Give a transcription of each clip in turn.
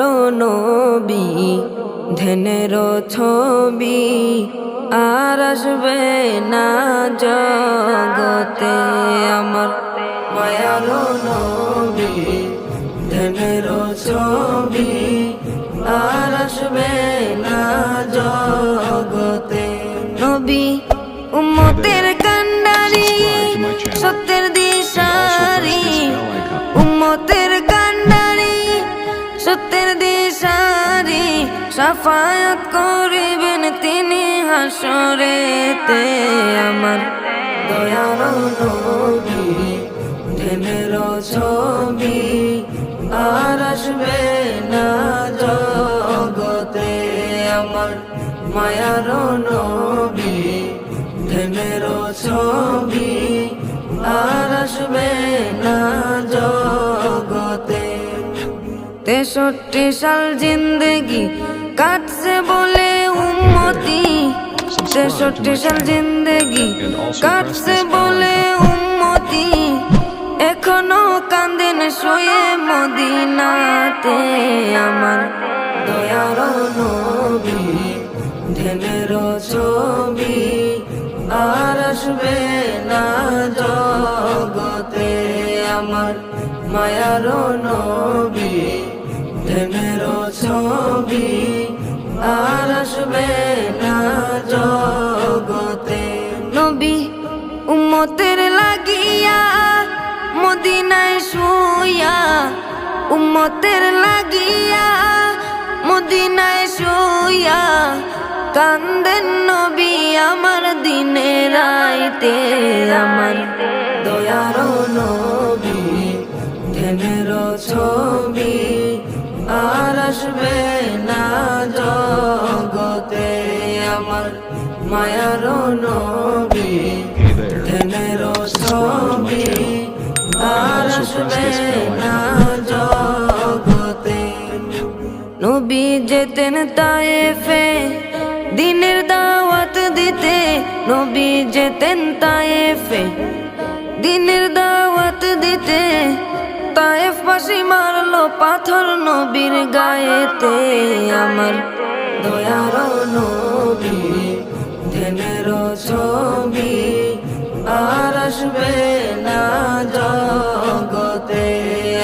নবী ধ্যানের ছবি আর আসবে না জগতে আমার মায়ার নবী ধ্যানের ছবি আর আসবে না জগতে নবী উম্মতের কান্ডারি সত্যের দিশারি উম্মতের কান্ডারি সত্যের দিশারি শাফায়াত করিবেন তিনি হাসরেতে আমার দয়ার নবী ধ্যানের ছবি আর আসবে না জগতে আমার মায়ার নবী ধ্যানের ছবি আর আসবে না জগতে 63 সাল জিন্দেগি কাটছে বলে উম্মতি 63 সাল জিন্দেগি কাটছে বলে উম্মতি এখনো কান্দেন শুয়ে মদিনাতে আমার দয়ার নবী ধ্যানের ছবি আর আসবে না জগতে আমার মায়ার নবী ধ্যানের ছবি আর আসবে না জগতে নবী উম্মতের লাগিয়া মদিনায় শুইয়া উম্মতের লাগিয়া মদিনায় শুইয়া কান্দেন নবী আমার দিনে রাইতে আমার দয়ার নবী ধ্যানের ছবি আর আসবে না জগতে আমার মায়ার নবী ধ্যানের ছবি আর আসবে না জগতে নবী যেতেন তায়েফে দিনের দাওয়াত দিতে নবী যেতেন তায়েফে দিনের দাওয়াত দিতে তায়েফ বাসী মারলো পাথর নবীর গায়েতে আমার দয়ার নবী ধ্যানের ছবি আর আসবে না জগতে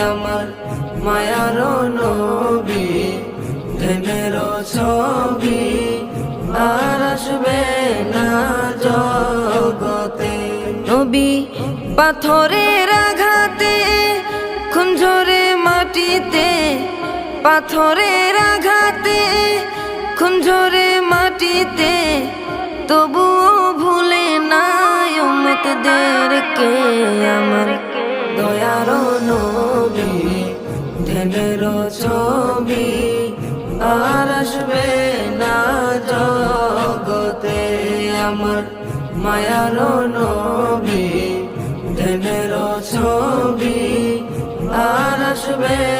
আমার মায়ার নবী ধ্যানের ছবি আর আসবে না জগতে নবী পাথরের আঘাতে খুন ঝরে মাটিতে পাথরের আঘাতে খুন ঝরে মাটিতে তবুও ভুলে নাই উম্মতদেরকে আমার দয়ার নবী ধ্যানের ছবি আর আসবে না জগতে আমার মায়ার নবী ধ্যানের ছবি আর আসবে